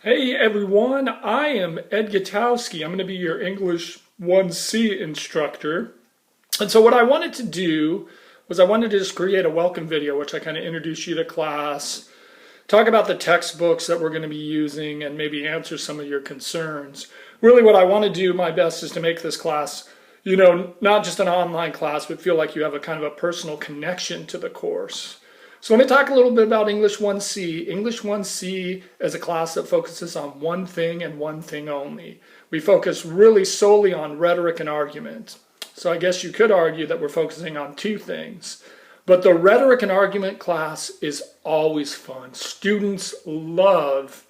Hey everyone, I am Ed Gutowski. I'm going to be your English 1C instructor. And so what I wanted to do was I wanted to just create a welcome video, which I kind of introduce you to class, talk about the textbooks that we're going to be using, and maybe answer some of your concerns. Really what I want to do my best is to make this class, not just an online class, but feel like you have a kind of a personal connection to the course. So let me talk a little bit about English 1C. English 1C is a class that focuses on one thing and one thing only. We focus really solely on rhetoric and argument. So I guess you could argue that we're focusing on two things. But the rhetoric and argument class is always fun. Students love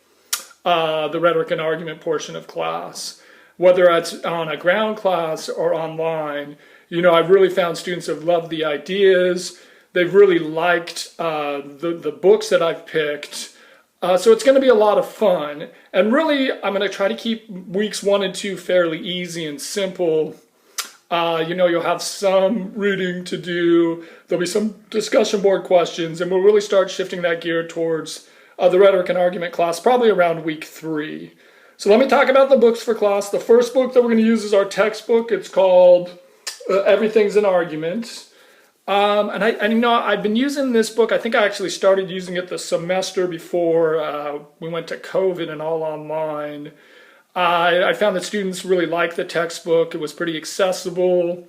the rhetoric and argument portion of class. Whether it's on a ground class or online, I've really found students have loved the ideas. They've really liked the books that I've picked. So it's going to be a lot of fun. And really, I'm going to try to keep weeks 1 and 2 fairly easy and simple. You'll have some reading to do. There'll be some discussion board questions. And we'll really start shifting that gear towards the rhetoric and argument class probably around week 3. So let me talk about the books for class. The first book that we're going to use is our textbook. It's called Everything's an Argument. I've been using this book. I think I actually started using it the semester before we went to COVID and all online. I found that students really liked the textbook. It was pretty accessible.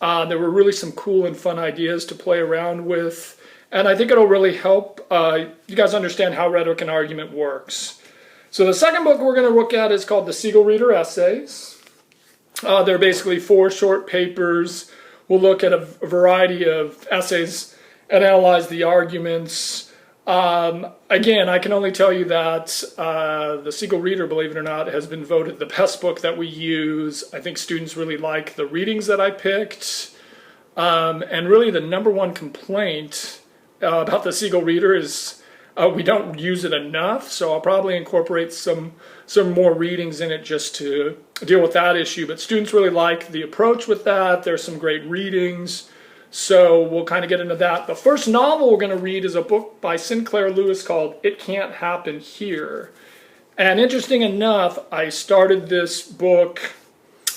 There were really some cool and fun ideas to play around with. And I think it'll really help you guys understand how rhetoric and argument works. So the second book we're going to look at is called The Siegel Reader Essays. They're basically 4 short papers. We'll look at a variety of essays and analyze the arguments. Again, I can only tell you that the Siegel Reader, believe it or not, has been voted the best book that we use. I think students really like the readings that I picked. And really the number one complaint about the Siegel Reader is we don't use it enough, so I'll probably incorporate some more readings in it just to deal with that issue. But students really like the approach with that. There's some great readings, so we'll kind of get into that. The first novel we're going to read is a book by Sinclair Lewis called It Can't Happen Here. And interesting enough, I started this book,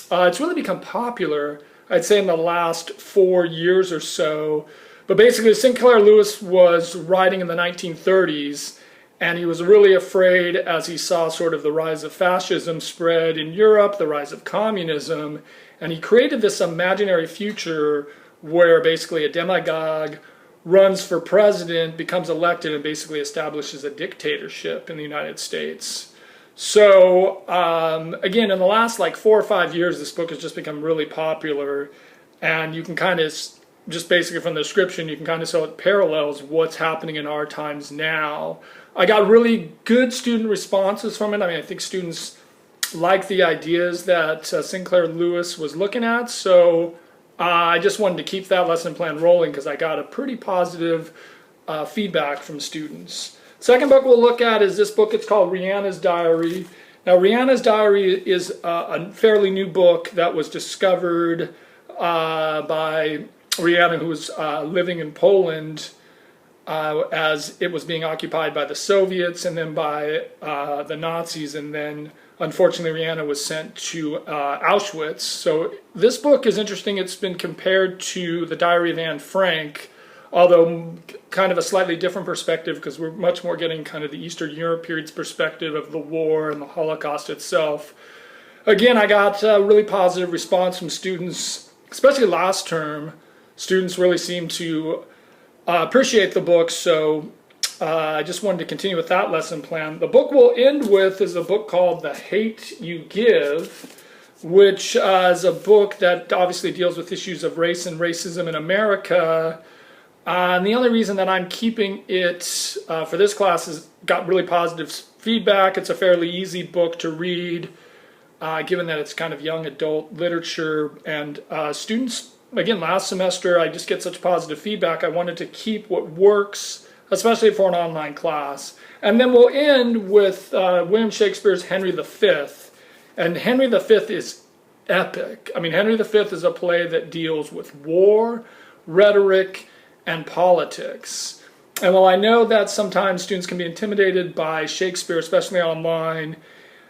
it's really become popular, I'd say in the last 4 years or so. But basically, Sinclair Lewis was writing in the 1930s, and he was really afraid as he saw sort of the rise of fascism spread in Europe, the rise of communism, and he created this imaginary future where basically a demagogue runs for president, becomes elected, and basically establishes a dictatorship in the United States. So, again, in the last 4 or 5 years, this book has just become really popular, and you can kind of just basically from the description, you can kind of tell it parallels what's happening in our times now. I got really good student responses from it. I think students like the ideas that Sinclair Lewis was looking at. So I just wanted to keep that lesson plan rolling because I got a pretty positive feedback from students. Second book we'll look at is this book. It's called Rihanna's Diary. Now, Rihanna's Diary is a fairly new book that was discovered by Rihanna, who was living in Poland as it was being occupied by the Soviets and then by the Nazis, and then unfortunately Rihanna was sent to Auschwitz. So this book is interesting. It's been compared to The Diary of Anne Frank, although kind of a slightly different perspective because we're much more getting kind of the Eastern Europe period's perspective of the war and the Holocaust itself. Again, I got a really positive response from students, especially last term. Students really seem to appreciate the book, so I just wanted to continue with that lesson plan. The book we'll end with is a book called The Hate U Give, which is a book that obviously deals with issues of race and racism in America. And the only reason that I'm keeping it for this class is got really positive feedback. It's a fairly easy book to read, given that it's kind of young adult literature, and students, again, last semester, I just get such positive feedback. I wanted to keep what works, especially for an online class. And then we'll end with William Shakespeare's Henry V. And Henry V is epic. Henry V is a play that deals with war, rhetoric, and politics. And while I know that sometimes students can be intimidated by Shakespeare, especially online,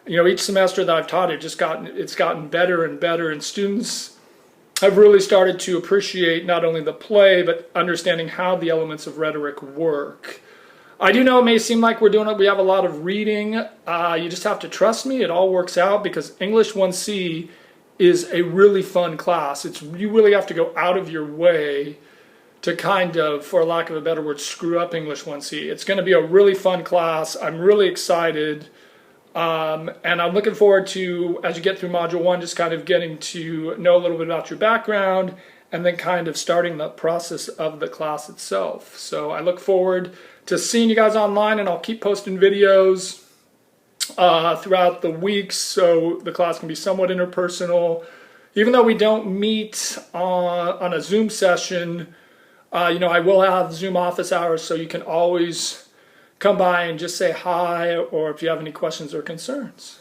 each semester that I've taught it, it's gotten better and better, and students have really started to appreciate not only the play, but understanding how the elements of rhetoric work. I do know it may seem like we have a lot of reading. You just have to trust me, it all works out, because English 1C is a really fun class. You really have to go out of your way to kind of, for lack of a better word, screw up English 1C. It's going to be a really fun class. I'm really excited. And I'm looking forward to, as you get through Module 1, just kind of getting to know a little bit about your background and then kind of starting the process of the class itself. So I look forward to seeing you guys online, and I'll keep posting videos throughout the weeks so the class can be somewhat interpersonal. Even though we don't meet on a Zoom session, I will have Zoom office hours, so you can always come by and just say hi, or if you have any questions or concerns.